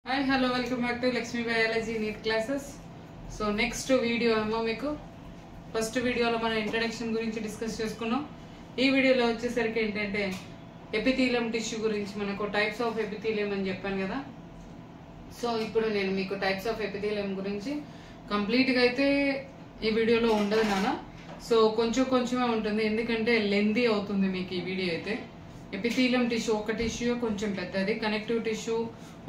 Hi, hello, welcome back to Lakshmi Biology NEET classes. So next video ఏమో మీకు first వీడియోలో మన introduction గురించి డిస్కస్ చేసుకున్నాం. ఈ వీడియోలో వచ్చేసరికి ఏంటంటే ఎపిథీలియం టిష్యూ గురించి మనకు టైప్స్ ఆఫ్ ఎపిథీలియం అని చెప్పాను కదా. సో ఇప్పుడు నేను మీకు టైప్స్ ఆఫ్ ఎపిథీలియం గురించి కంప్లీట్ గా అయితే ఈ వీడియోలో ఉండదు నాన్న. సో కొంచెమే ఉంటుంది ఎందుకంటే లెందీ అవుతుంది మీకు ఈ వీడియో అయితే. ఎపిథీలియం టిష్యూ ఒక టిష్యూ కొంచెం పెద్దది, connective tissue,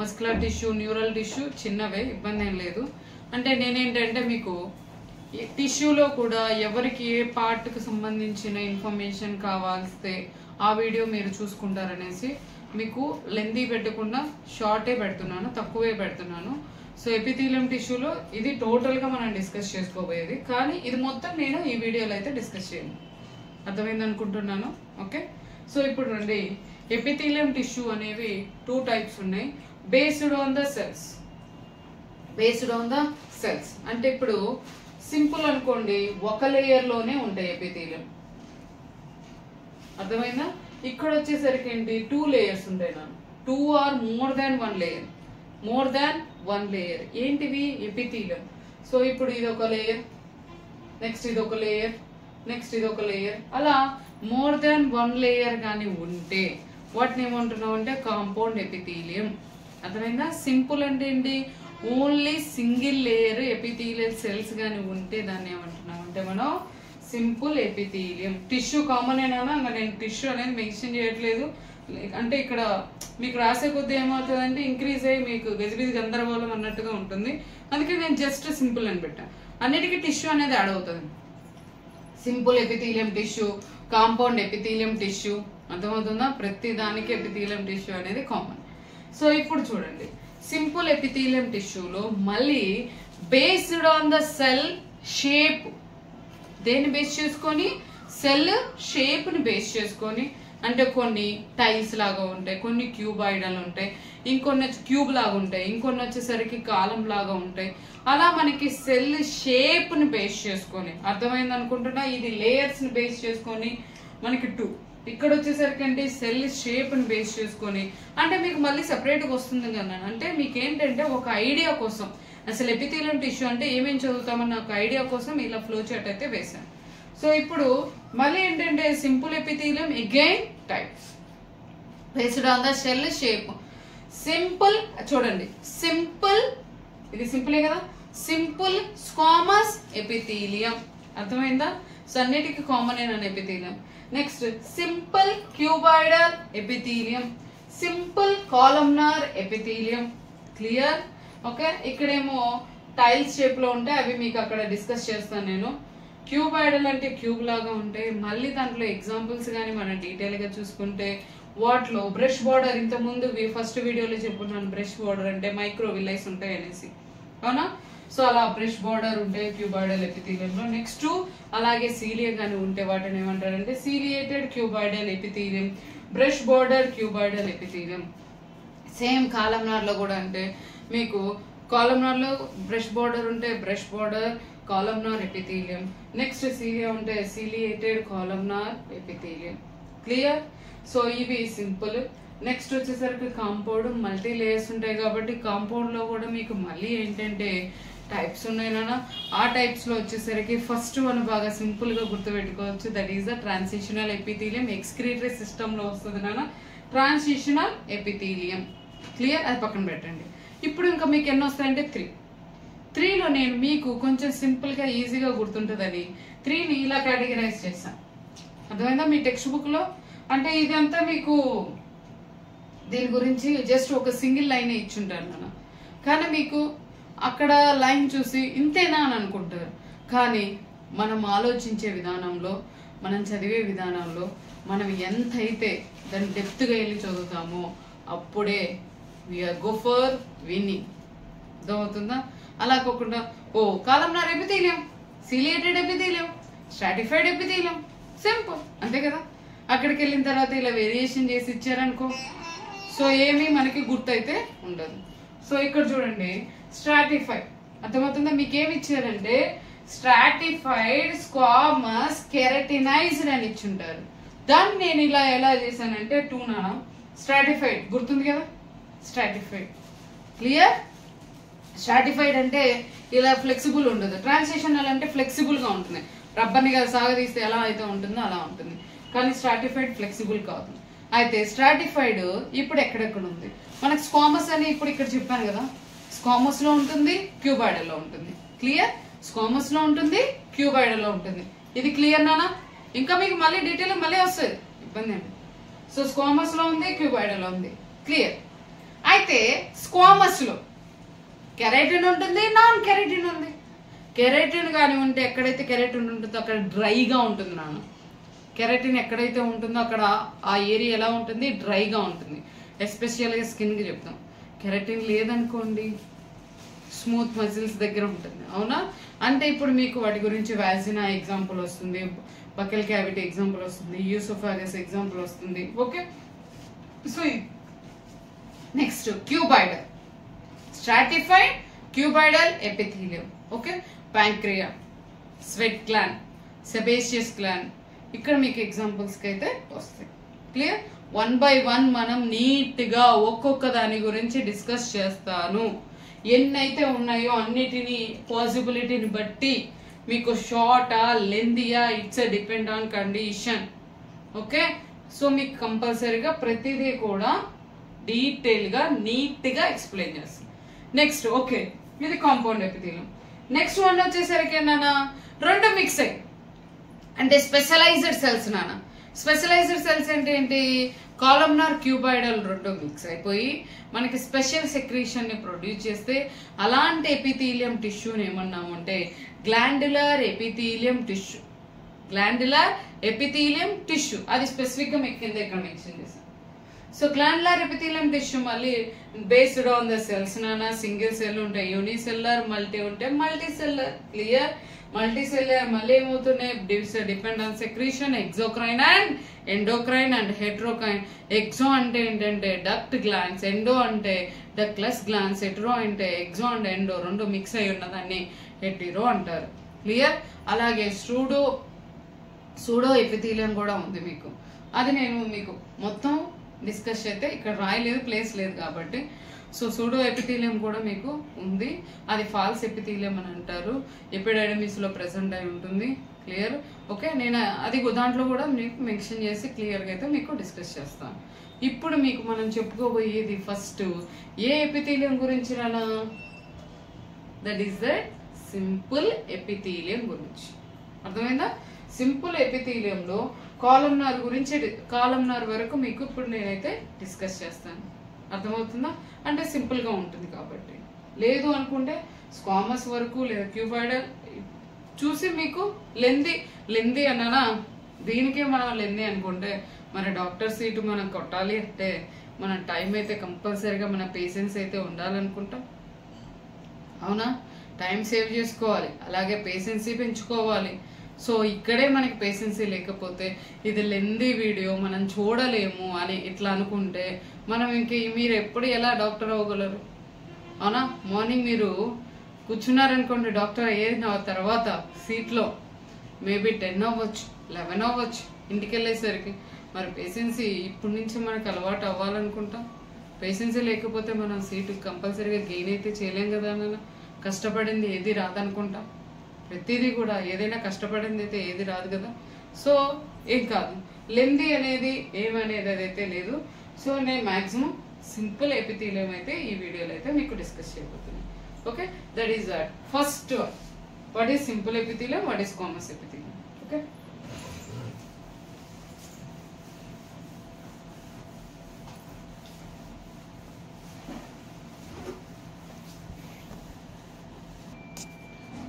muscular tissue, neural tissue చిన్నవే, ఇబ్బంది ఏం లేదు. అంటే నేనేంటంటే మీకు ఈ టిష్యూలో కూడా ఎవరికి ఏ పార్ట్కి సంబంధించిన ఇన్ఫర్మేషన్ కావాల్స్తే ఆ వీడియో మీరు చూసుకుంటారనేసి మీకు లెందీ పెట్టకుండా షార్టే పెడుతున్నాను, తక్కువే పెడుతున్నాను. సో ఎపిథీలియం టిష్యూలో ఇది టోటల్గా మనం డిస్కస్ చేసుకోబోయేది, కానీ ఇది మొత్తం నేను ఈ వీడియోలో అయితే డిస్కస్ చేయను. అర్థమైంది అనుకుంటున్నాను. ఓకే, సో ఇప్పుడు రండి. ఎపిథీలియం టిష్యూ అనేవి 2 టైప్స్ ఉన్నాయి. బేస్డ్ ఆన్ ద సెల్స్ అంటే ఇప్పుడు సింపుల్ అనుకోండి, ఒక లేయర్ లోనే ఉంటాయి ఎపిథీలియం. అర్థమైందా? ఇక్కడ వచ్చేసరికి ఏంటి 2 లేయర్స్ ఉంటాయి నాన్న. 2 ఆర్ మోర్ దాన్ 1 లేయర్. ఏంటివి? ఎపిథీలియం. సో ఇప్పుడు ఇది ఒక లేయర్, నెక్స్ట్ ఇది ఒక లేయర్, నెక్స్ట్ ఇది ఒక లేయర్, అలా మోర్ దాన్ 1 లేయర్ కానీ ఉంటే వాటిని ఏమంటున్నాం అంటే కాంపౌండ్ ఎపిథీలియం. అర్థమైందా? సింపుల్ అంటే ఏంటి? Only single layer epithelial cells కానీ ఉంటే దాన్ని ఏమంటున్నాం అంటే మనం సింపుల్ ఎపిథీలియం. టిష్యూ కామన్ అయినా నేను టిష్యూ అనేది మెన్షన్ చేయట్లేదు. అంటే ఇక్కడ మీకు రాసే కొద్ది ఏమవుతుందంటే ఇంక్రీజ్ అయ్యి మీకు గజిబిజి గందరగోళం అన్నట్టుగా ఉంటుంది. అందుకే నేను జస్ట్ సింపుల్ అని పెట్టాను. అన్నిటికీ టిష్యూ అనేది యాడ్ అవుతుంది. Simple epithelium tissue, compound epithelium tissue. అర్థమవుతుందా? ప్రతి దానికి ఎపిథీలియం టిష్యూ అనేది కామన్. సో ఇప్పుడు చూడండి, సింపుల్ ఎపిథీలియం టిష్యూలో మళ్ళీ based on the cell shape, దేన్ని బేస్ చేసుకొని? సెల్ షేప్ ని బేస్ చేసుకొని. అంటే కొన్ని టైల్స్ లాగా ఉంటాయి, కొన్ని క్యూబాయిడల్ ఉంటాయి, ఇంకొన్ని క్యూబ్ లాగా ఉంటాయి, ఇంకొన్ని వచ్చేసరికి కాలం లాగా ఉంటాయి. అలా మనకి సెల్ షేప్ ని బేస్ చేసుకొని, అర్థమైంది అనుకుంటున్నా. ఇది లేయర్స్ ని బేస్ చేసుకొని మనకి 2. ఇక్కడ వచ్చేసరికి అంటే సెల్ షేప్ ని బేస్ చేసుకొని, అంటే మీకు మళ్ళీ సెపరేట్ గా వస్తుంది కదా. అంటే మీకు ఏంటంటే ఒక ఐడియా కోసం అసలు ఎపిథీలియం టిష్యూ అంటే ఏమేమి చదువుతామన్న ఒక ఐడియా కోసం ఇలా ఫ్లో చార్ట్ అయితే వేసాను. సో ఇప్పుడు మళ్ళీ ఏంటంటే simple epithelium again types based on the cell shape. Simple చూడండి, సింపుల్, ఇది సింపులే కదా. Simple squamous epithelium. అర్థమైందా? సో అన్నిటికీ కామన్ అయిన epithelium. Next simple cuboidal epithelium, simple columnar epithelium. Clear? Okay, ఇక్కడేమో టైల్స్ షేప్ లో ఉంటాయి, అవి మీకు అక్కడ డిస్కస్ చేస్తాను నేను. క్యూబాయిడల్ అంటే క్యూబ్ లాగా ఉంటాయి. మళ్ళీ దాంట్లో ఎగ్జాంపుల్స్ కానీ మనం డీటెయిల్ గా చూసుకుంటే వాటిలో బ్రష్ బార్డర్, ఇంతకుముందు ఫస్ట్ వీడియోలో చెప్పుకున్నాను బ్రష్ బార్డర్ అంటే మైక్రో విల్లైస్ ఉంటాయి అనేసి, అవునా? సో అలా బ్రష్ బార్డర్ ఉంటాయి క్యూబాయిడల్ ఎపిథీలియంలో. నెక్స్ట్ అలాగే సీలియా కానీ ఉంటే వాటిని ఏమంటారంటే ciliated cuboidal epithelium, brush border cuboidal epithelium. Same columnar లో కూడా అంటే మీకు కాలమ్నార్ లో బ్రష్ బార్డర్ ఉంటే brush border columnar epithelium. Next cilia ఉంటే ciliated columnar epithelium. Clear? So ఇవి సింపుల్. నెక్స్ట్ వచ్చేసరికి కాంపౌండ్, మల్టీ లేయర్స్ ఉంటాయి కాబట్టి కాంపౌండ్ లో కూడా మీకు మళ్ళీ ఏంటంటే టైప్స్ ఉన్నాయి నాన్న. ఆ టైప్స్ లో వచ్చేసరికి ఫస్ట్ వన్ బాగా సింపుల్ గా గుర్తుపెట్టుకోవచ్చు, that is the transitional epithelium. Excretory system లో వస్తుంది నాన్న ట్రాన్సిషనల్ ఎపిథీలియం. క్లియర్? అది పక్కన పెట్టండి. ఇప్పుడు ఇంకా మీకు ఎన్ని వస్తాయంటే 3లో నేను మీకు కొంచెం సింపుల్ గా ఈజీగా గుర్తుంటుందని 3ని ఇలా కేటగిరైజ్ చేశాను. అర్థమైందా? మీ టెక్స్ట్ బుక్ లో అంటే ఇదంతా మీకు దీని గురించి జస్ట్ ఒక సింగిల్ లైన్ ఇచ్చుంటారు నాన్న, కానీ మీకు అక్కడ లైన్ చూసి ఇంతేనా అని అనుకుంటారు. కానీ మనం ఆలోచించే విధానంలో, మనం చదివే విధానంలో మనం ఎంతైతే దాన్ని డెప్త్గా వెళ్ళి చదువుతామో అప్పుడే వీఆర్ గో ఫర్ విన్నింగ్. అర్థమవుతుందా? అలా కాకుండా ఓ columnar epithelium, ciliated epithelium, stratified epithelium, simple అంతే కదా. అక్కడికి వెళ్ళిన తర్వాత ఇలా వేరియేషన్ చేసి ఇచ్చారనుకో, సో ఏమీ మనకి గుర్తయితే ఉండదు. సో ఇక్కడ చూడండి, స్ట్రాటిఫైడ్. అర్థమవుతుందా? మీకు ఏమి ఇచ్చారంటే స్ట్రాటిఫైడ్ స్క్వామస్ కెరటినైజ్డ్ అని ఇచ్చుంటారు. దాన్ని నేను ఇలా ఎలా చేశానంటే 2 నానా స్ట్రాటిఫైడ్ గుర్తుంది కదా, స్ట్రాటిఫైడ్ క్లియర్? స్ట్రాటిఫైడ్ అంటే ఇలా ఫ్లెక్సిబుల్ ఉండదు, ట్రాన్సిషనల్ అంటే ఫ్లెక్సిబుల్ గా ఉంటుంది, రబ్బర్ని కదా సాగదీస్తే ఎలా అయితే ఉంటుందో అలా ఉంటుంది, కానీ స్ట్రాటిఫైడ్ ఫ్లెక్సిబుల్ కాదు. అయితే స్ట్రాటిఫైడ్ ఇప్పుడు ఎక్కడెక్కడ ఉంది? మనకు స్క్వామస్ అని ఇప్పుడు ఇక్కడ చెప్పాను కదా, స్క్వామస్ లో ఉంటుంది, క్యూబాయిడల్ లో ఉంటుంది. క్లియర్? స్క్వామస్ లో ఉంటుంది, క్యూబాయిడల్ లో ఉంటుంది. ఇది క్లియర్ నానా? ఇంకా మీకు మళ్ళీ డీటెయిల్ మళ్ళీ వస్తుంది, ఇబ్బంది ఏంటి. సో స్క్వామస్ లో ఉంది, క్యూబాయిడల్ లో ఉంది. క్లియర్? అయితే స్క్వామస్ లో కెరాటిన్ ఉంటుంది, నాన్ కెరాటిన్ ఉంది. కెరాటిన్ కానీ ఉంటే ఎక్కడైతే కెరాటిన్ ఉంటుందో అక్కడ డ్రైగా ఉంటుంది నాన్న. కెరాటిన్ ఎక్కడైతే ఉంటుందో అక్కడ ఆ ఏరియా ఎలా ఉంటుంది? డ్రైగా ఉంటుంది. ఎస్పెషల్గా స్కిన్కి చెప్తాం. కెరాటిన్ లేదనుకోండి స్మూత్ మజిల్స్ దగ్గర ఉంటుంది. అవునా? అంటే ఇప్పుడు మీకు వాటి గురించి వాజినా ఎగ్జాంపుల్ వస్తుంది, బకెల్ క్యావిటీ ఎగ్జాంపుల్ వస్తుంది, యూసోఫాగస్ ఎగ్జాంపుల్ వస్తుంది. Okay, so next cuboidal, stratified cuboidal epithelium. Okay, ప్యాంక్రియా, sweat gland, sebaceous gland, ఇక్కడ మీకు ఎగ్జాంపుల్స్కి అయితే వస్తాయి. క్లియర్? 1 by 1 మనం నీట్గా ఒక్కొక్క దాని గురించి డిస్కస్ చేస్తాను. ఎన్నైతే ఉన్నాయో అన్నిటినీ పాసిబిలిటీని బట్టి మీకు షార్టా లెందియా it's depend on condition. Okay, so మీకు కంపల్సరీగా ప్రతిదీ కూడా డీటెయిల్గా నీట్గా ఎక్స్ప్లెయిన్ చేస్తాను. నెక్స్ట్ ఓకే, ఇది కాంపౌండ్ ఎపిథీలియం. నెక్స్ట్ వన్ వచ్చేసరికి నాన్న రెండు మిక్స్ అయ్యి అంటే స్పెషలైజ్డ్ సెల్స్ నాన్న. స్పెషలైజ్డ్ సెల్స్ అంటే ఏంటి? కాలమ్నార్ క్యూబాయిడల్ రెండు మిక్స్ అయిపోయి మనకి స్పెషల్ సెక్రీషన్ ని ప్రొడ్యూస్ చేస్తే అలాంటి ఎపిథీలియం టిష్యూని ఏమన్నాము అంటే glandular epithelium tissue. Glandular epithelium tissue అది స్పెసిఫిక్ గా మీకు కింద ఇక్కడ మెన్షన్ చేశాను. సో గ్లాండ్యులర్ ఎపిథీలియం టిష్యూ మళ్ళీ బేస్డ్ ఆన్ ద సెల్స్ నాన్న. సింగిల్ సెల్ ఉంటాయి, యూనిసెల్యులర్, మల్టీ ఉంటాయి, multi cellular. Clear? Multi cellular మళ్ళీ ఏమవుతున్నాయి? Depend on secretion, exocrine and endocrine and heterocrine. Exo అంటే ఏంటంటే డక్ట్ గ్లాండ్స్, ఎండో అంటే డక్ట్లెస్ గ్లాండ్స్, హెట్రో అంటే ఎగ్జో అండ్ ఎండో రెండు మిక్స్ అయి ఉన్నదాన్ని హెటిరో అంటారు. క్లియర్? అలాగే సూడో ఎపిథీలియం కూడా ఉంది మీకు, అది నేను మీకు మొత్తం డిస్కస్ చేస్తే ఇక్కడ రాయలేదు, ప్లేస్ లేదు కాబట్టి. సో సూడో ఎపిథీలియం కూడా మీకు ఉంది, అది ఫాల్స్ ఎపిథీలియం అని అంటారు, ఎపిడెర్మిస్ లో ప్రెసెంట్ అయి ఉంటుంది. క్లియర్? ఓకే, నేను అది దాంట్లో కూడా మీకు మెన్షన్ చేసి క్లియర్గా అయితే మీకు డిస్కస్ చేస్తాను. ఇప్పుడు మీకు మనం చెప్పుకోబోయేది ఫస్ట్ ఏ ఎపిథీలియం గురించి రానా? That is the simple epithelium గురించి. అర్థమైందా? సింపుల్ ఎపిథీలియంలో కాలమ్నార్ గురించి, కాలమ్నార్ వరకు మీకు ఇప్పుడు నేనైతే డిస్కస్ చేస్తాను. అర్థమవుతుందా? అంటే సింపుల్ గా ఉంటుంది కాబట్టి. లేదు అనుకుంటే స్క్వామస్ వరకు లేదా క్యూబాయిడల్ చూసి మీకు లెంది అన్నానా, దీనికే మనం లెంది అనుకుంటే మరి డాక్టర్ సీటు మనం కొట్టాలి అంటే మన టైం అయితే కంపల్సరీగా మన పేషెన్స్ అయితే ఉండాలనుకుంటాం. అవునా? టైం సేవ్ చేసుకోవాలి, అలాగే పేషెన్సీ పెంచుకోవాలి. సో ఇక్కడే మనకి పేషెన్సీ లేకపోతే ఇది లెందీ వీడియో మనం చూడలేము అని ఇట్లా అనుకుంటే మనం మీరు ఎప్పుడు ఎలా డాక్టర్ అవ్వగలరు? అవునా? మార్నింగ్ మీరు కూర్చున్నారనుకోండి, డాక్టర్ అయ్యేది తర్వాత సీట్లో మేబీ 10 అవ్వచ్చు, 11 అవ్వచ్చు ఇంటికి వెళ్ళేసరికి. మరి పేషెన్సీ ఇప్పటి నుంచి మనకు అలవాటు అవ్వాలనుకుంటాం. పేషెన్సీ లేకపోతే మనం సీటు కంపల్సరీగా గెయిన్ అయితే చేయలేం కదా నాన్న. కష్టపడింది ఏది రాదనుకుంటాం, ప్రతిదీ కూడా ఏదైనా కష్టపడింది అయితే ఏది రాదు కదా. సో ఏం కాదు, లెందీ అనేది ఏమనేది అదైతే లేదు. సో నేను మ్యాక్సిమం సింపుల్ ఎపిథీలియం అయితే ఈ వీడియోలో అయితే మీకు డిస్కస్ చేయబోతున్నాను. Okay, that is that first what is simple epithelium, what is squamous epithelium. Okay,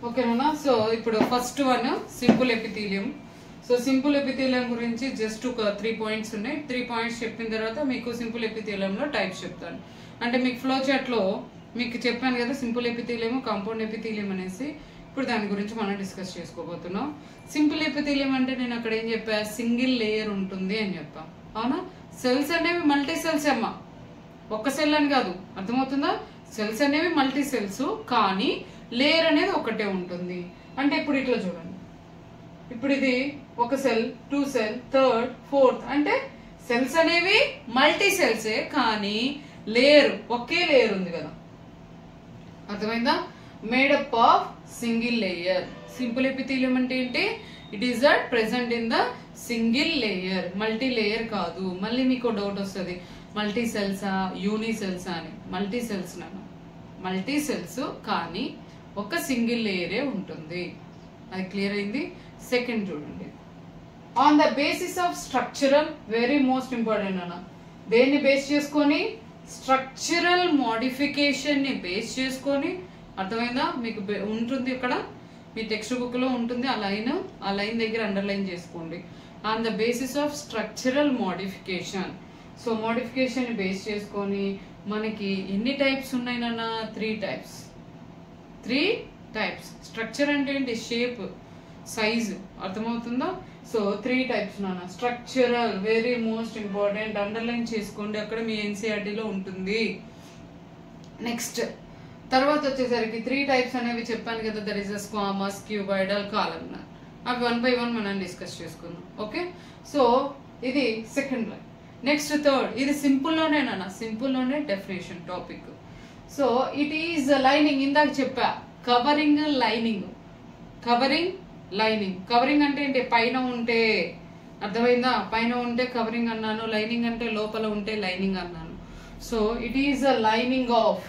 ఓకేనా? సో ఇప్పుడు first one simple epithelium. So simple epithelium గురించి జస్ట్ ఒక 3 పాయింట్స్ ఉన్నాయి. 3 పాయింట్స్ చెప్పిన తర్వాత మీకు సింపుల్ ఎపిథీలియంలో టైప్స్ చెప్తాను. అంటే మీకు ఫ్లో చార్ట్లో మీకు చెప్పాను కదా సింపుల్ ఎపిథీలియం, కాంపౌండ్ ఎపిథీలియం అనేసి. ఇప్పుడు దాని గురించి మనం డిస్కస్ చేసుకోబోతున్నాం. సింపుల్ ఎపిథీలియం అంటే నేను అక్కడ ఏం చెప్పా, సింగిల్ లేయర్ ఉంటుంది అని చెప్పా. అవునా? సెల్స్ అనేవి మల్టీ సెల్స్ అమ్మా, ఒక్క సెల్ అని కాదు. అర్థమవుతుందా? సెల్స్ అనేవి మల్టీ సెల్స్, కానీ లేయర్ అనేది ఒకటే ఉంటుంది. అంటే ఇప్పుడు ఇట్లా చూడండి, ఇప్పుడు ఇది ఒక సెల్, 2 సెల్, 3rd, 4th అంటే సెల్స్ అనేవి మల్టీ సెల్సే, కానీ లేయర్ ఒకే లేయర్ ఉంది కదా. అర్థమైందా? Made up of single layer. Simple epithelium అంటే ఏంటి? It is at present in the single layer, multi layer కాదు. మళ్ళీ మీకు డౌట్ వస్తుంది, మల్టీ సెల్సా యూని సెల్సా అని. మల్టీ సెల్స్ నాను, మల్టీ సెల్స్ కానీ ఒక సింగిల్ లేయరే ఉంటుంది. అది క్లియర్ అయింది. సెకండ్ చూడండి, on the basis of structural, very most important అన్న. దేన్ని బేస్ చేసుకొని? స్ట్రక్చరల్ మోడిఫికేషన్ ని బేస్ చేసుకొని. అర్థమైందా? మీకు ఉంటుంది ఇక్కడ, మీ టెక్స్ట్ బుక్ లో ఉంటుంది ఆ లైన్ దగ్గర అండర్లైన్ చేసుకోండి. On the basis of structural modification. So modification ని బేస్ చేసుకొని మనకి ఎన్ని టైప్స్ ఉన్నాయి నాన్న? 3 టైప్స్. 3 టైప్స్. స్ట్రక్చర్ అంటే ఏంటి? Shape, size. అర్థమవుతుందా? సో 3 టైప్స్ నాన్న. Structural, very most important, underline చేసుకోండి, అక్కడ మీ ఎన్సీఆర్టీలో ఉంటుంది. నెక్స్ట్ తర్వాత వచ్చేసరికి 3 టైప్స్ అనేవి చెప్పాను కదా, that is squamous, cuboidal, columnar. అవి 1 by 1 మనం డిస్కస్ చేసుకుందాం. ఓకే, సో ఇది సెకండ్ లైన్. నెక్స్ట్ థర్డ్, ఇది సింపుల్ లోనే నాన్న, సింపుల్ లోనే definition topic. So it is lining. ఇందాక చెప్పా covering, lining. Covering, lining. Covering అంటే ఏంటి? పైన ఉంటే. అర్థమైందా? పైన ఉంటే కవరింగ్ అన్నాను, లైనింగ్ అంటే లోపల ఉంటే లైనింగ్ అన్నాను. So it is a lining of,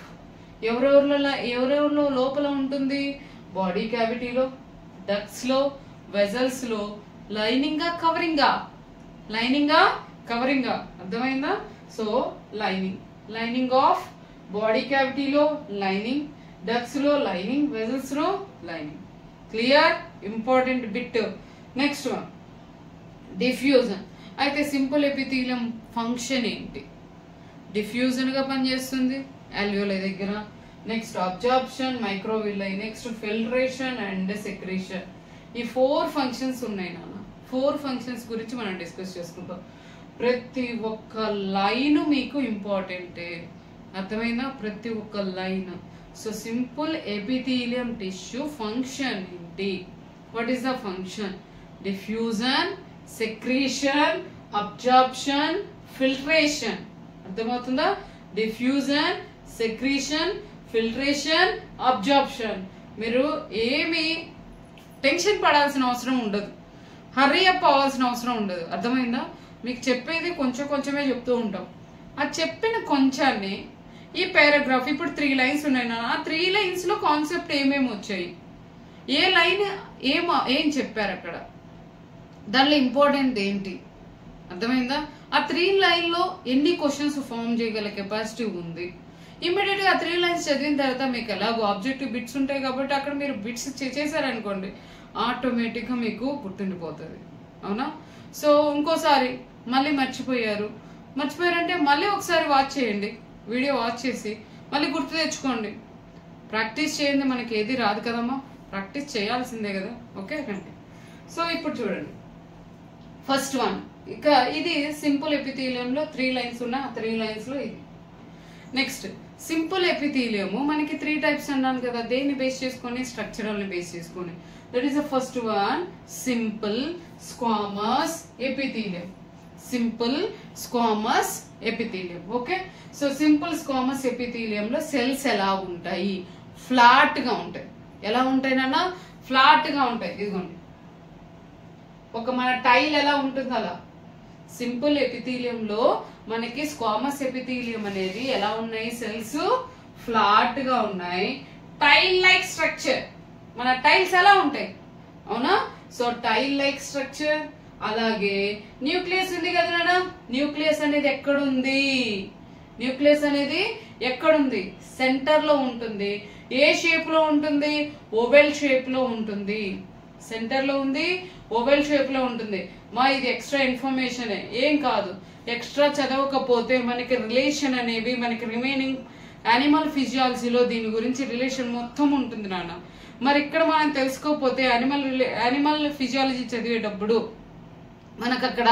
ఎవరెవరిలో లోపల ఉంటుంది? బాడీ క్యావిటీలో, డక్ట్స్ లో, వెజల్స్ లో. లైనింగా కవరింగా? లైనింగా కవరింగా? అర్థమైందా? సో లైనింగ్ ఆఫ్ బాడీ క్యావిటీలో లైనింగ్, డక్ట్స్ లో లైనింగ్, వెజల్స్ లో lining. Clear? Important bit. Next one, diffusion. అయితే సింపుల్ ఎపిథీలియం ఫంక్షన్ ఏంటి? డిఫ్యూజన్ గా పనిచేస్తుంది అల్వియోలై దగ్గర. Next absorption, microvilli. Next filtration and secretion. ఈ 4 ఫంక్షన్స్ ఉన్నాయి నాన్న. 4 ఫంక్షన్స్ గురించి మనం డిస్కస్ చేసుకుంటాం. ప్రతి ఒక్క లైన్ మీకు ఇంపార్టెంటే. అర్థమైందా? ప్రతి ఒక్క line. So simple epithelium tissue function ఏంటి? What is the function? Diffusion, secretion, absorption, filtration. అర్థమవుతుందా? Diffusion, secretion, filtration, absorption. మీరు ఏమి టెన్షన్ పడాల్సిన అవసరం ఉండదు, హర్రీ అప్ అవ్వాల్సిన అవసరం ఉండదు. అర్థమైందా? మీకు చెప్పేది కొంచెమే చెప్తూ ఉంటాం. ఆ చెప్పిన కొంచాన్ని ఈ పారాగ్రాఫ్, ఇప్పుడు 3 లైన్స్ ఉన్నాయి నా. ఆ 3 లైన్స్ లో కాన్సెప్ట్ ఏమేమి వచ్చాయి, ఏ లైన్ ఏం చెప్పారు అక్కడ, దానిలో ఇంపార్టెంట్ ఏంటి? అర్థమైందా? ఆ 3 లైన్ లో ఎన్ని క్వశ్చన్స్ ఫామ్ చేయగల కెపాసిటీ ఉంది. ఇమ్మీడియట్ గా 3 లైన్స్ చదివిన తర్వాత మీకు ఎలాగో ఆబ్జెక్టివ్ బిట్స్ ఉంటాయి కాబట్టి అక్కడ మీరు బిట్స్ చేశారనుకోండి, ఆటోమేటిక్ గా మీకు గుర్తుండిపోతుంది. అవునా? సో ఇంకోసారి మళ్ళీ మర్చిపోయారంటే మళ్ళీ ఒకసారి వాచ్ చేయండి, వీడియో వాచ్ చేసి మళ్ళీ గుర్తు తెచ్చుకోండి. ప్రాక్టీస్ చేయండి, మనకి ఏది రాదు కదమ్మా, ప్రాక్టీస్ చేయాల్సిందే కదా. ఓకే రండి. సో ఇప్పుడు చూడండి, ఫస్ట్ వన్. ఇక ఇది సింపుల్ ఎపిథీలియంలో 3 లైన్స్ ఉన్న 3 లైన్స్ లో ఇది. నెక్స్ట్ సింపుల్ ఎపిథీలియం మనకి 3 టైప్స్ అన్నాను కదా. దేన్ని బేస్ చేసుకొని? స్ట్రక్చరల్ ని బేస్ చేసుకొని. That is the first one, simple squamous epithelium. Simple squamous epithelium. Okay, so simple squamous epithelium లో సెల్స్ ఎలా ఉంటాయి? ఫ్లాట్ గా ఉంటాయి. ఎలా ఉంటాయి నాన్న? ఫ్లాట్ గా ఉంటాయి. ఇదిగోండి, ఒక మన టైల్ ఎలా ఉంటుంది అలా. సింపుల్ ఎపిథీలియం లో మనకి స్క్వామస్ ఎపిథీలియం అనేది ఎలా ఉన్నాయి? సెల్స్ ఫ్లాట్ గా ఉన్నాయి. Tile like structure. మన టైల్స్ ఎలా ఉంటాయి? అవునా? So tile like structure. అలాగే న్యూక్లియస్ ఉంది కదా నాన్న. న్యూక్లియస్ అనేది ఎక్కడుంది? న్యూక్లియస్ అనేది ఎక్కడుంది? సెంటర్ లో ఉంటుంది. ఏ షేప్ లో ఉంటుంది? ఓవెల్ షేప్ లో ఉంటుంది. సెంటర్ లో ఉంది, ఓవెల్ షేప్ లో ఉంటుంది. మా ఇది ఎక్స్ట్రా ఇన్ఫర్మేషన్, ఏం కాదు. ఎక్స్ట్రా చదవకపోతే మనకి రిలేషన్ అనేవి, మనకి రిమైనింగ్ యానిమల్ ఫిజియాలజీలో దీని గురించి రిలేషన్ మొత్తం ఉంటుంది నాన్న. మరి ఇక్కడ మనం తెలుసుకోకపోతే యానిమల్ ఫిజియాలజీ చదివేటప్పుడు మనకు అక్కడ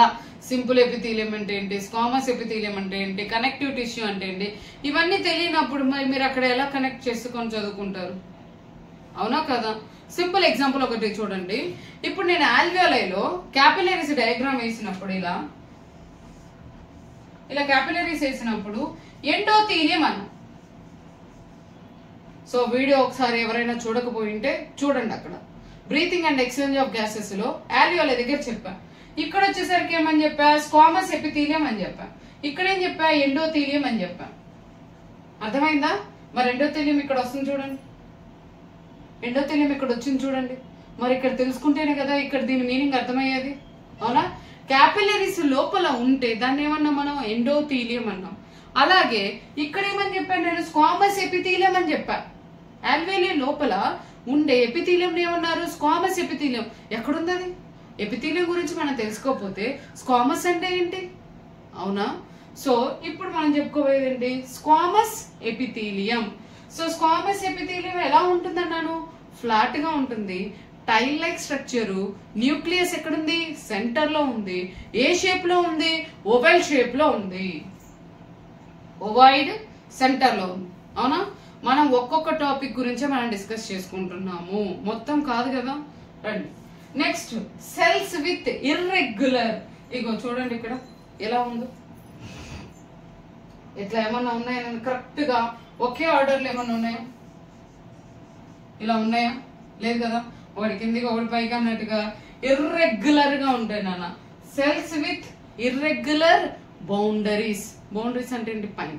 సింపుల్ ఎపిథీలియం అంటే ఏంటి, స్క్వామస్ ఎపిథీలియం అంటే ఏంటి, కనెక్టివ్ టిష్యూ అంటే ఏంటి, ఇవన్నీ తెలియనప్పుడు మరి మీరు అక్కడ ఎలా కనెక్ట్ చేసుకొని చదువుకుంటారు? అవునా కదా? సింపుల్ ఎగ్జాంపుల్ ఒకటి చూడండి. ఇప్పుడు నేను ఆల్వియోలైలో క్యాపిలరీస్ డయాగ్రామ్ వేసినప్పుడు ఇలా క్యాపిలరీస్ వేసినప్పుడు ఎండోథీలియం అన్న. సో వీడియో ఒకసారి ఎవరైనా చూడకపోయింటే చూడండి. అక్కడ breathing and exchange of gases లో ఆల్వియోలై దగ్గర చెప్పా. ఇక్కడ వచ్చేసరికి ఏమని చెప్పా, స్క్వామస్ ఎపిథీలియం అని చెప్పా. ఇక్కడ ఏం చెప్పా, ఎండోథీలియం అని చెప్పా. అర్థమైందా? మరి ఎండోథీలియం ఇక్కడ వస్తుంది చూడండి, ఎండోథీలియం ఇక్కడ వచ్చింది చూడండి. మరి ఇక్కడ తెలుసుకుంటేనే కదా ఇక్కడ దీని మీనింగ్ అర్థమయ్యేది, అవునా? క్యాపిలరీస్ లోపల ఉంటే దాన్ని ఏమన్నా మనం ఎండోథీలియం అన్నాం. అలాగే ఇక్కడ ఏమని చెప్పాను నేను, స్క్వామస్ ఎపిథీలియం అని చెప్పా. ఆల్వేలియా లోపల ఉండే ఎపిథీలియం ఏమన్నారు, స్క్వామస్ ఎపిథీలియం. ఎక్కడుంది అది? ఎపిథీలియం గురించి మనం తెలుసుకోకపోతే స్క్వామస్ అంటే ఏంటి, అవునా? సో ఇప్పుడు మనం చెప్పుకోబోయేది ఏంటి, squamous epithelium. So squamous epithelium ఎలా ఉంటుంది అన్నాను, ఫ్లాట్ గా ఉంటుంది, టైల్ లైక్ స్ట్రక్చరు. న్యూక్లియస్ ఎక్కడుంది, సెంటర్ లో ఉంది. ఏ షేప్ లో ఉంది, ఓవెల్ షేప్ లో ఉంది, ఓవైడ్ సెంటర్ లో ఉంది, అవునా? మనం ఒక్కొక్క టాపిక్ గురించే మనం డిస్కస్ చేసుకుంటున్నాము, మొత్తం కాదు కదా. రండి నెక్స్ట్, సెల్స్ విత్ ఇర్రెగ్యులర్. ఇగో చూడండి ఇక్కడ ఎలా ఉందో, ఇట్లా ఏమన్నా ఉన్నాయా కరెక్ట్ గా ఒకే ఆర్డర్ లో ఏమన్నా ఉన్నాయా, ఇలా ఉన్నాయా? లేదు కదా, ఒకటి కిందికి ఒకటి పైకి అన్నట్టుగా ఇర్రెగ్యులర్ గా ఉంటాయి నాన్న. Cells with irregular boundaries. Boundaries అంటే ఏంటి, పైన.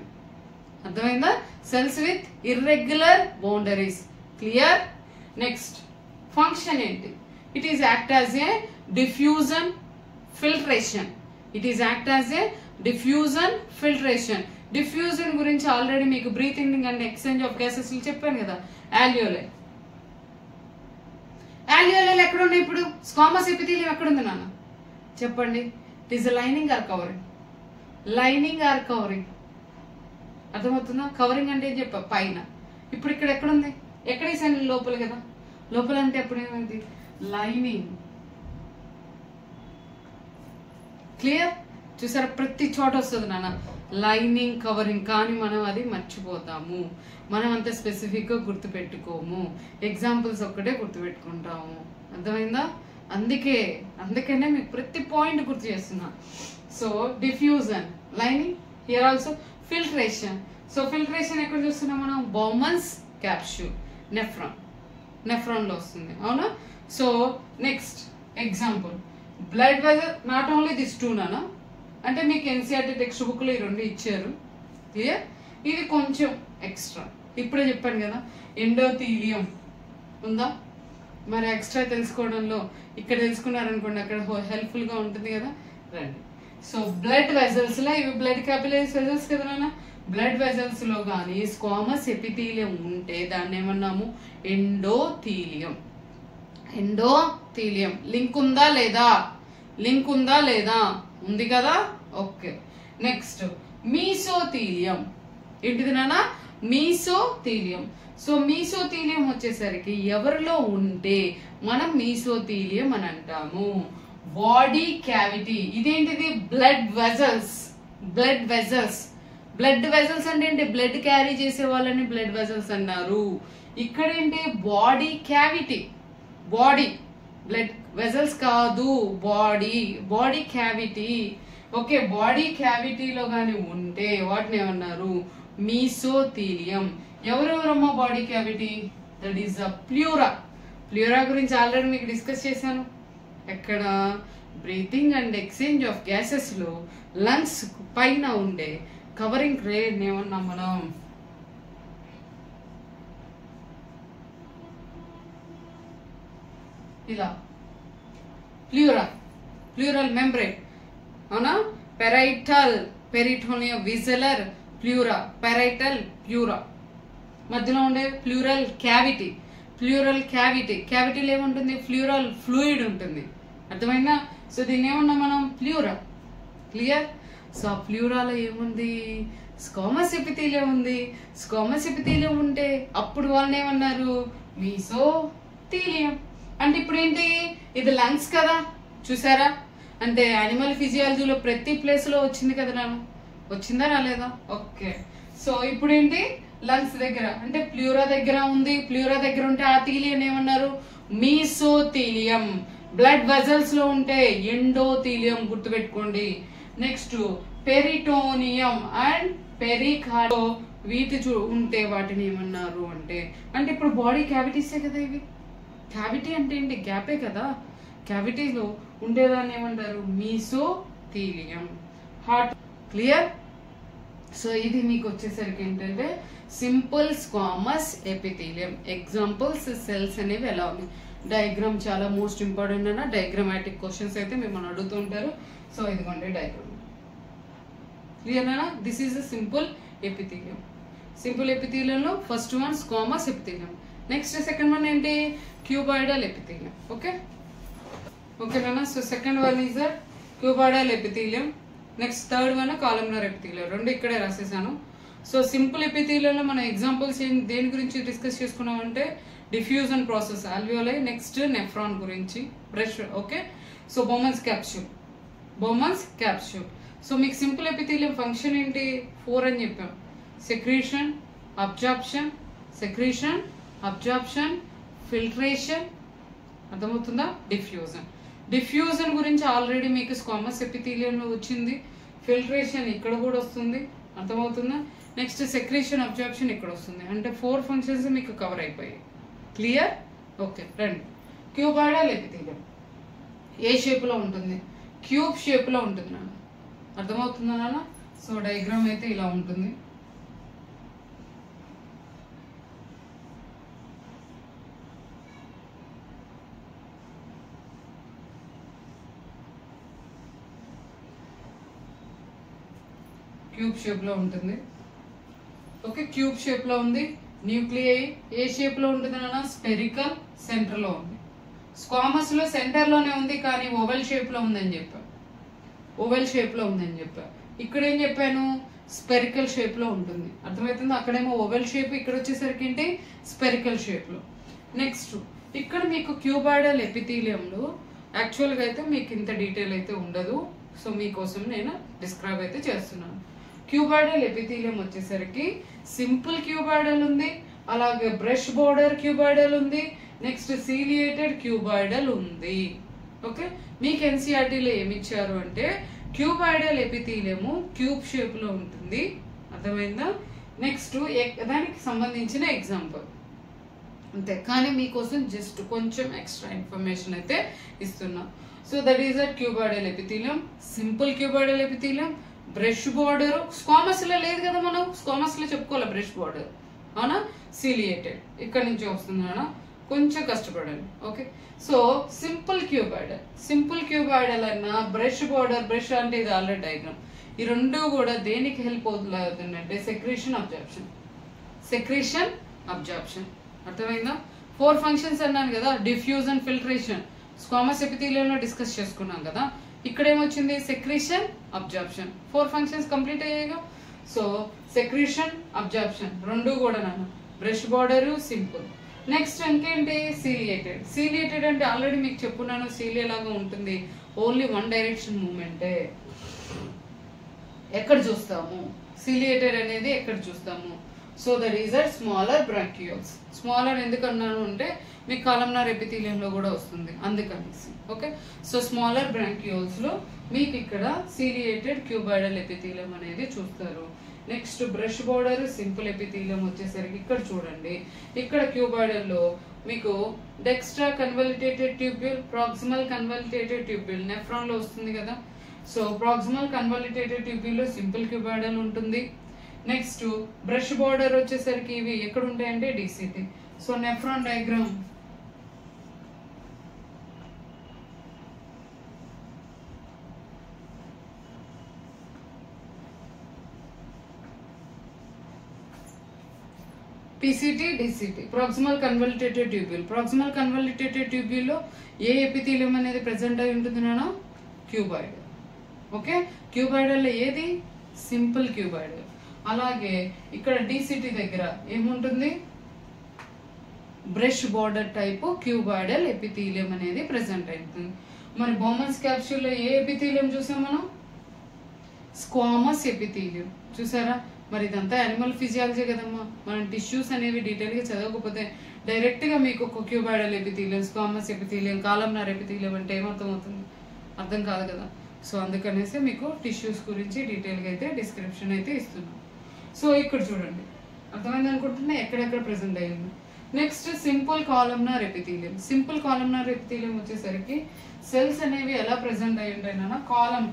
అర్థమైందా? Cells with irregular boundaries. Clear? Next function ఏంటి, it is act as a diffusion filtration. It is act as a diffusion filtration. Diffusion గురించి ఆల్రెడీ మీకు breathing and exchange of gases చెప్పాను కదా. Alveoli, ఆల్వియోలైలు ఎక్కడ ఉన్నాయి ఇప్పుడు, స్క్వామస్ ఎపిథీలియం ఎక్కడ ఉంది నాన్న చెప్పండి. It is lining or covering, lining or covering. అర్థమవుతుందా? కవరింగ్ అంటే ఏం చెప్పా, పైన. ఇప్పుడు ఇక్కడ ఎక్కడుంది, ఎక్కడ వేసాను, లోపల కదా. లోపల అంటే ఎప్పుడు ఏమైంది, లైనింగ్. క్లియర్? చూసారా, ప్రతి చోట వస్తుంది నాన్న లైనింగ్ కవరింగ్. కానీ మనం అది మర్చిపోతాము, మనం అంత స్పెసిఫిక్ గా గుర్తు పెట్టుకోము, ఎగ్జాంపుల్స్ ఒక్కటే గుర్తు పెట్టుకుంటాము. అర్థమైందా? అందుకనే మీకు ప్రతి పాయింట్ గుర్తు చేస్తున్నా. So diffusion, lining. Here also filtration. So filtration ఎక్కడ చూస్తున్నాం మనం, బౌమన్స్ క్యాప్సూల్, నెఫ్రాన్ లో వస్తుంది, అవునా? So next example, blood vessel. Not only this two నానా, అంటే మీకు ఎన్సీఆర్టీ టెక్స్ట్ బుక్ లో ఈ రెండు ఇచ్చారు. క్లియర్? ఇది కొంచెం ఎక్స్ట్రా, ఇప్పుడే చెప్పాను కదా. ఎండోథీలియం ఉందా, మరి ఎక్స్ట్రా తెలుసుకోవడంలో ఇక్కడ తెలుసుకున్నారనుకోండి అక్కడ హెల్ప్ఫుల్ గా ఉంటుంది కదా. రండి. సో బ్లడ్ వెజల్స్ లా, ఇవి బ్లడ్ క్యాపిలరీస్ వెజల్స్ కదా నాన్న. బ్లడ్ వెజల్స్ లో కానీ స్క్వామస్ ఎపిథీలియం ఉంటే దాన్ని ఏమన్నాము, ఎండోథీలియం. ఎండోథీలియం. లింక్ ఉందా లేదా, లింక్ ఉందా లేదా, ఉంది కదా. ఓకే. నెక్స్ట్ మీసోథీలియం. ఏంటిది నాన్న, మీసోథీలియం. సో మీసోథీలియం వచ్చేసరికి ఎవరిలో ఉంటే మనం మీసోథీలియం అని అంటాము, బాడీ క్యావిటీ. ఇదేంటిది, blood vessels. Blood vessels, blood vessels అంటే ఏంటి, బ్లడ్ క్యారీ చేసే వాళ్ళని బ్లడ్ వెజల్స్ అన్నారు. ఇక్కడ ఏంటి, body cavity. Body, blood vessels కాదు, బాడీ క్యావిటీ. ఓకే, బాడీ క్యావిటీలో గాని ఉంటే వాటిని ఏమన్నారు, మీసోథీలియం. ఎవరెవరమ్మా body cavity, that is a pleura. Pleura గురించి ఆల్రెడీ మీకు డిస్కస్ చేశాను. ఎక్కడ, breathing and exchange of gases లో లంగ్స్ పైన ఉండే కవరింగ్ రేర్ ఏమన్నాం మనం, ఇలా ప్లూరా, ప్లూరల్ మెంబ్రేన్, అవునా? Parietal, peritoneum, visceral, pleura, parietal, pleura. మధ్యలో ఉండే ప్లూరల్ క్యావిటీ. ప్లూరల్ క్యావిటీ, క్యావిటీలో ఏముంటుంది, ప్లూరల్ ఫ్లూయిడ్ ఉంటుంది. అర్థమైందా? సో దీన్ని ఏమన్నా మనం, ప్లూరా. క్లియర్? సో ఆ ప్లూరాలో ఏముంది, స్క్వామస్ ఎపిథీలియం ఉంది. స్క్వామస్ ఎపిథీలియం ఉంటే అప్పుడు వాళ్ళని ఏమన్నారు, మీసోథీలియం. అంటే ఇప్పుడు ఏంటి, ఇది లంగ్స్ కదా, చూసారా? అంటే యానిమల్ ఫిజియాలజీలో ప్రతి ప్లేస్ లో వచ్చింది కదా నాన్న, వచ్చిందా రాలేదా? ఓకే. సో ఇప్పుడు ఏంటి, లంగ్స్ దగ్గర అంటే ప్లూరా దగ్గర ఉంది. ప్లూరా దగ్గర ఉంటే ఆ థీలియం ఏమన్నారు, మీసోథీలియం. బ్లడ్ వెజల్స్ లో ఉంటే ఎండోథీలియం, గుర్తుపెట్టుకోండి. Next peritoneum and pericardium. వీటి ఉంటే వాటిని ఏమన్నారు అంటే ఇప్పుడు బాడీ క్యావిటీసే కదా ఇవి. క్యావిటీ అంటే ఏంటి? గ్యాపే కదా. క్యావిటీలో ఉండేదాన్ని ఏమంటారు? మీసోథీలియం. Heart clear. సో ఇది మీకు వచ్చేసరికి ఏంటంటే simple squamous epithelium. Examples cells అనేవి ఎలా ఉన్నాయి. డయాగ్రామ్ చాలా మోస్ట్ ఇంపార్టెంట్ అన్న. డయాగ్రామాటిక్ క్వశ్చన్స్ అయితే మిమ్మల్ని అడుగుతూ ఉంటారు. సో ఇదిగోండి డయాగ్రామ్. క్లియర్ అనా? This is a simple epithelium. Simple ఎపిథీలియంలో first one squamous epithelium. Next second one ఏంటి? Cuboidal epithelium. ఓకేనా? So second one is cuboidal epithelium. Next third one columnar epithelium. రెండు ఇక్కడే రాసేసాను. సో సింపుల్ ఎపిథీలియంలో మనం examples దేని గురించి discuss చేసుకున్నామంటే diffusion process alveoli. Next nephron గురించి, brush. Okay. So Bowman's capsule. So మీకు సింపుల్ ఎపిథీలియం ఫంక్షన్ ఏంటి? 4 అని చెప్పాం. Secretion, absorption, filtration. అర్థమవుతుందా? డిఫ్యూజన్ గురించి ఆల్రెడీ మీకు స్క్వామస్ ఎపిథీలియంలో వచ్చింది. ఫిల్ట్రేషన్ ఇక్కడ కూడా వస్తుంది. అర్థమవుతుందా? నెక్స్ట్ సెక్రీషన్, అబ్జార్ప్షన్ ఇక్కడ వస్తుంది. అంటే 4 ఫంక్షన్స్ మీకు కవర్ అయిపోయాయి. క్లియర్? ఓకే. రండి. క్యూబాయిడల్ ఎపిథీలియం ఏ షేప్ లో ఉంటుంది? క్యూబ్ షేప్ లో ఉంటుంది నాన్న. అర్థమవుతుందా నాన్న? సో డయాగ్రామ్ అయితే ఇలా ఉంటుంది. క్యూబ్ షేప్ లో ఉంటుంది. ఓకే. క్యూబ్ షేప్ లో ఉంది. న్యూక్లియై ఏ షేప్ లో ఉంటుంది నాన్న? స్పెరికల్ సెంటర్ లో ఉంది. స్క్వామస్ లో సెంటర్ లోనే ఉంది కానీ ఓవెల్ షేప్ లో ఉందని చెప్పా. ఇక్కడ ఏం చెప్పాను? స్పెరికల్ షేప్ లో ఉంటుంది. అర్థమవుతుంది? అక్కడేమో ఓవెల్ షేప్, ఇక్కడ వచ్చేసరికి ఏంటి? స్పెరికల్ షేప్ లో. నెక్స్ట్ ఇక్కడ మీకు క్యూబాయిడల్ ఎపిథీలియంలో యాక్చువల్ గా అయితే మీకు ఇంత డీటెయిల్ అయితే ఉండదు. సో మీకోసం నేను డిస్క్రైబ్ అయితే చేస్తున్నాను. క్యూబాయిడల్ ఎపిథీలియం వచ్చేసరికి సింపుల్ క్యూబాయిడల్ ఉంది, అలాగే బ్రష్ బోర్డర్ క్యూబాయిడల్ ఉంది, నెక్స్ట్ సీలియేటెడ్ క్యూబాయిడల్ ఉంది. ఓకే. మీకు ఎన్సీఆర్టీలో ఏమి ఇచ్చారు అంటే క్యూబాయిడల్ ఎపిథీలియము క్యూబ్ షేప్ లో ఉంటుంది. అర్థమైందా? నెక్స్ట్ దానికి సంబంధించిన ఎగ్జాంపుల్ అంతే. కానీ మీకోసం జస్ట్ కొంచెం ఎక్స్ట్రా ఇన్ఫర్మేషన్ అయితే ఇస్తున్నా. So that is a cuboidal epithelium, simple cuboidal epithelium. Brush border squamous లో లేదు కదా, మనం స్క్వామస్ లో చెప్పుకోవాలి బ్రష్ బోర్డర్. అవునా? సీలియేటెడ్ ఇక్కడ నుంచి వస్తుంది అన్న. కొంచెం కష్టపడండి. ఓకే. సో సింపుల్ క్యూబాయిడల్ అన్న బ్రష్ బోర్డర్, బ్రష్ అంటే ఇది ఆల్రెడీ డయాగ్రామ్. ఈ రెండు కూడా దేనికి హెల్ప్ అవుతుందంటే సెక్రీషన్ అబ్జార్ప్షన్. అర్థమైందా? 4 ఫంక్షన్స్ అన్నాను కదా. డిఫ్యూజన్, ఫిల్ట్రేషన్ స్క్వామస్ ఎపిథీలియంలో డిస్కస్ చేసుకున్నాం కదా. ఇక్కడ ఏమొచ్చింది? Secretion, absorption. 4 ఫంక్షన్స్ కంప్లీట్ అయ్యాయిగా. సో సెక్రీషన్, అబ్జార్ప్షన్ రెండు కూడా నాన్న. Brush border simple. నెక్స్ట్ ఇంకేంటి? సీలియేటెడ్ అంటే ఆల్రెడీ మీకు చెప్పున్నాను సీలియా లాగా ఉంటుంది. ఓన్లీ 1 డైరెక్షన్ మూమెంటే. ఎక్కడ చూస్తాము సీలియేటెడ్ అనేది? ఎక్కడ చూస్తాము? So that is a smaller bronchioles. Smaller ఎందుకన్నాను అంటే మీకు కాలమ్నార్ ఎపిథీలియంలో కూడా వస్తుంది అందుకనేసి. ఓకే. సో స్మాలర్ బ్రాంక్యూల్స్ లో మీకు ఇక్కడ సీలియేటెడ్ క్యూబాయిడల్ ఎపిథీలియం అనేది చూస్తారు. Next brush border simple epithelium వచ్చేసరికి ఇక్కడ చూడండి. ఇక్కడ క్యూబాయిడల్ లో మీకు డెక్స్ట్రా convoluted tubule, proximal convoluted tubule nephron లో వస్తుంది కదా. సో ప్రాక్సిమల్ కన్వల్టేటెడ్ ట్యూబ్యూల్ లో సింపుల్ క్యూబాయిడల్ ఉంటుంది. నెక్స్ట్ బ్రష్ బోర్డర్ వచ్చేసరికి ఇవి ఎక్కడ ఉంటాయంటే DCT. So nephron diagram PCT, DCT, proximal convoluted tubule. Proximal convoluted tubule లో ఏ ఎపిథీలియం అనేది ప్రెసెంట్ అయి ఉంటుంది నాన్న? క్యూబాయిడల్. ఓకే. క్యూబాయిడల్ లో ఏది? Simple cuboidal. అలాగే ఇక్కడ DCT దగ్గర ఏముంటుంది? Brush border type cuboidal epithelium అనేది ప్రెసెంట్ అవుతుంది. మరి బౌమన్స్ క్యాప్స్యూల్ లో ఏ ఎపిథీలియం చూసాం మనం? Squamous epithelium. చూసారా? మరి ఇదంతా యానిమల్ ఫిజియాలజీ కదమ్మా. మనం టిష్యూస్ అనేవి డీటెయిల్ గా చదవకపోతే డైరెక్ట్ గా మీకు ఒక cuboidal epithelium, squamous epithelium, columnar epithelium అంటే ఏమర్థం అవుతుంది? అర్థం కాదు కదా. సో అందుకనేసి మీకు టిష్యూస్ గురించి డీటెయిల్ గా అయితే డిస్క్రిప్షన్ అయితే ఇస్తున్నాం. సో ఇక్కడ చూడండి. అర్థమైంది అనుకుంటున్నా, ఎక్కడెక్కడ ప్రెసెంట్ అయ్యింది. Next simple columnar epithelium. Simple columnar epithelium వచ్చేసరికి సెల్స్ అనేవి ఎలా ప్రెసెంట్ అయ్యి ఉంటాయి నాన్న, కాలమ్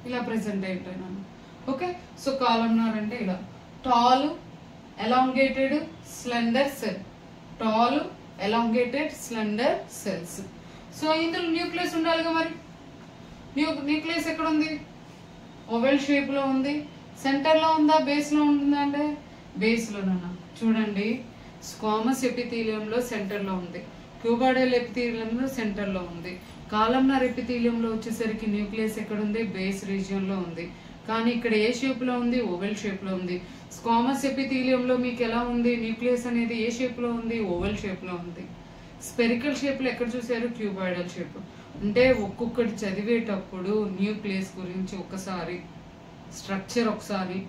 ఇలా ప్రెసెంట్ అయి ఉంటాయి నాన్న. ఓకే, సో కాలమ్నార్ అంటే ఇలా tall elongated slender cell, tall elongated slender cells. So ఇందులో న్యూక్లియస్ ఉండాలిగా, మరి న్యూక్లియస్ ఎక్కడ ఉంది? ఓవెల్ షేప్ లో ఉంది. సెంటర్ లో ఉందా, బేస్ లో ఉంటుందా అంటే బేస్ లోనన్నా. చూడండి, స్క్వామస్ ఎపిథీలియంలో సెంటర్ లో ఉంది, క్యూబాయిడల్ ఎపిథీలియంలో సెంటర్ లో ఉంది, కాలమ్నార్ ఎపిథీలియంలో వచ్చేసరికి న్యూక్లియస్ ఎక్కడ ఉంది? బేస్ రీజియన్ లో ఉంది. కానీ ఇక్కడ ఏ షేప్ లో ఉంది? ఓవెల్ షేప్ లో ఉంది. స్క్వామస్ ఎపిథీలియంలో మీకు ఎలా ఉంది? న్యూక్లియస్ అనేది ఏ షేప్ లో ఉంది? ఓవెల్ షేప్ లో ఉంది. స్పెరికల్ షేప్ లో ఎక్కడ చూసారు? Cuboidal shape. అంటే ఒక్కొక్కటి చదివేటప్పుడు న్యూక్లియస్ గురించి ఒకసారి, స్ట్రక్చర్ ఒకసారి,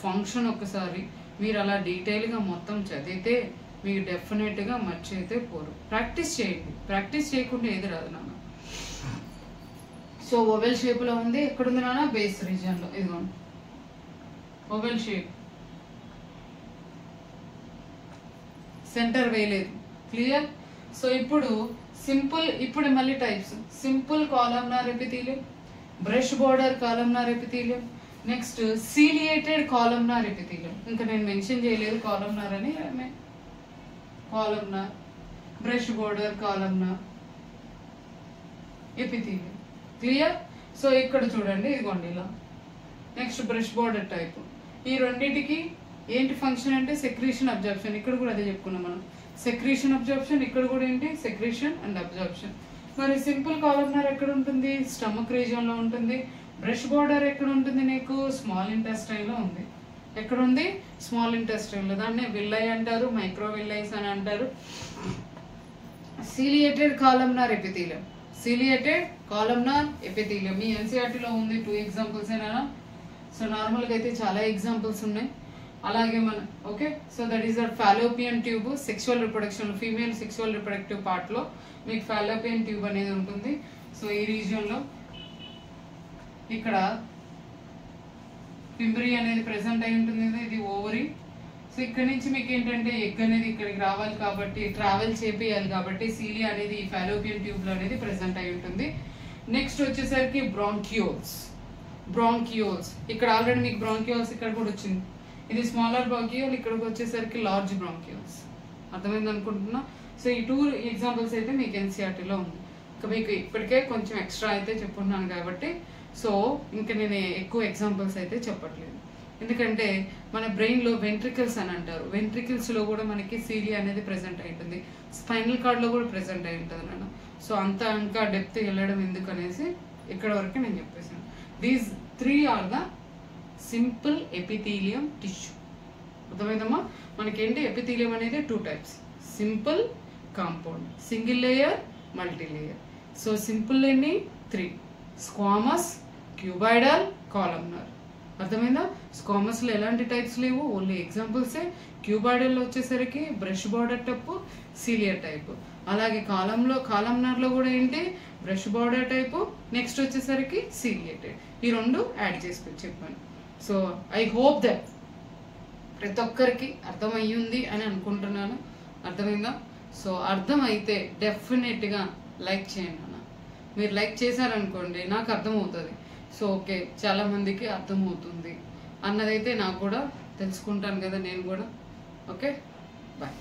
ఫంక్షన్ ఒకసారి మీరు అలా డీటెయిల్గా మొత్తం చదివితే మీకు డెఫినెట్గా మర్చితే పోరు. ప్రాక్టీస్ చేయండి, ప్రాక్టీస్ చేయకుండా ఏది రాదు నాన్న. సో ఓవెల్ షేప్లో ఉంది. ఎక్కడుంది నాన్న? బేస్ రీజియన్లో. ఇదిగోండి ఓవెల్ షేప్, సెంటర్ వేయలేదు. క్లియర్? సో ఇప్పుడు సింపుల్, ఇప్పుడు మళ్ళీ types: simple columnar epithelium, brush border columnar epithelium, next ciliated columnar epithelium. ఇంకా నేను మెన్షన్ చేయలేదు కాలమ్నార్ అని, columnar, brush border columnar epithelium. Clear? So ఇక్కడ చూడండి, ఇదిగోండి ఇలా. Next brush border type. ఈ రెండింటికి ఏంటి ఫంక్షన్ అంటే సెక్రీషన్ అబ్జార్ప్షన్. ఇక్కడ కూడా అదే చెప్పుకున్నాం మనం, సెక్రీషన్ అబ్జార్ప్షన్. ఇక్కడ కూడా ఏంటి? Secretion and absorption. మరి సింపుల్ కాలమ్నార్ ఎక్కడ ఉంటుంది? స్టమక్ రీజియన్ లో ఉంటుంది. బ్రష్ బోర్డర్ ఎక్కడ ఉంటుంది నీకు? స్మాల్ ఇంటెస్టైన్ లో ఉంది. ఎక్కడ ఉంది? స్మాల్ ఇంటెస్టైన్ లో. దాన్ని విల్లై అంటారు, మైక్రో విల్లైస్ అని అంటారు. Ciliated columnar epithelium, ciliated columnar epithelium మీ ఎన్సీఆర్టీలో ఉంది. 2 ఎగ్జాంపుల్స్ ఏనా? సో నార్మల్గా అయితే చాలా ఎగ్జాంపుల్స్ ఉన్నాయి. అలాగే మన okay, so that is that Fallopian tube. Sexual reproduction, female sexual reproductive part లో మీకు ఫాలోపియన్ ట్యూబ్ అనేది ఉంటుంది. సో ఈ రీజియన్ లో ఇక్కడ పింబ్రీ అనేది ప్రెసెంట్ అయి ఉంటుంది. ఇది ఓవరీ. సో ఇక్కడ నుంచి మీకు ఏంటంటే ఎగ్ అనేది ఇక్కడికి రావాలి కాబట్టి, ట్రావెల్ చేపియాలి కాబట్టి సీలియా అనేది ఈ ఫాలోపియన్ ట్యూబ్ లో అనేది ప్రెసెంట్ అయి ఉంటుంది. నెక్స్ట్ వచ్చేసరికి బ్రాంకియోల్స్. బ్రాంకియోల్స్ ఇక్కడ ఆల్రెడీ మీకు బ్రాంకియోల్స్ ఇక్కడ కూడా వచ్చింది. ఇది స్మాలర్ బ్రాంకియోల్, ఇక్కడికి వచ్చేసరికి లార్జ్ బ్రాంకియోల్స్. అర్థమైంది అనుకుంటున్నా. సో ఈ 2 ఎగ్జాంపుల్స్ అయితే మీకు ఎన్సీఆర్టీలో ఉంది. ఇంకా మీకు ఇప్పటికే కొంచెం ఎక్స్ట్రా అయితే చెప్పుకున్నాను కాబట్టి సో ఇంకా నేను ఎక్కువ ఎగ్జాంపుల్స్ అయితే చెప్పట్లేదు. ఎందుకంటే మన బ్రెయిన్లో వెంట్రికల్స్ అని అంటారు. వెంట్రికల్స్లో కూడా మనకి సీలియా అనేది ప్రెసెంట్ అయి ఉంటుంది. స్పైనల్ కార్డ్లో కూడా ప్రెసెంట్ అయి ఉంటుంది అన్న. సో అంత ఇంకా డెప్త్ వెళ్ళడం ఎందుకు అనేసి ఇక్కడ వరకు నేను చెప్పేసాను. These 3 are the simple epithelium tissue. అర్థమైందమ్మా? మనకేంటి ఎపిథీలియం అనేది 2 types: simple, compound, single layer, multi layer. So simple ఎన్ని? 3: స్క్వామస్, క్యూబాయిడల్, కాలమ్నార్. అర్థమైందా? స్క్వామస్ లో ఎలాంటి టైప్స్ లేవు, ఓన్లీ ఎగ్జాంపుల్సే. క్యూబాయిడల్ వచ్చేసరికి brush border type, ciliary type. అలాగే కాలమ్నార్ లో కూడా ఏంటి? బ్రష్ బోర్డర్ టైప్, నెక్స్ట్ వచ్చేసరికి సీలియేటెడ్. ఈ 2 యాడ్ చేసుకొని చెప్పాను. సో ఐ హోప్ దట్ ప్రతి ఒక్కరికి అర్థమయ్యింది అని అనుకుంటున్నాను. అర్థమైందా? సో అర్థమైతే డెఫినెట్గా లైక్ చేయండి అన్న. మీరు లైక్ చేశారనుకోండి నాకు అర్థమవుతుంది. సో ఓకే, చాలా మందికి అర్థమవుతుంది అన్నదైతే నాకు కూడా తెలుసుకుంటాను కదా నేను కూడా. Okay, bye.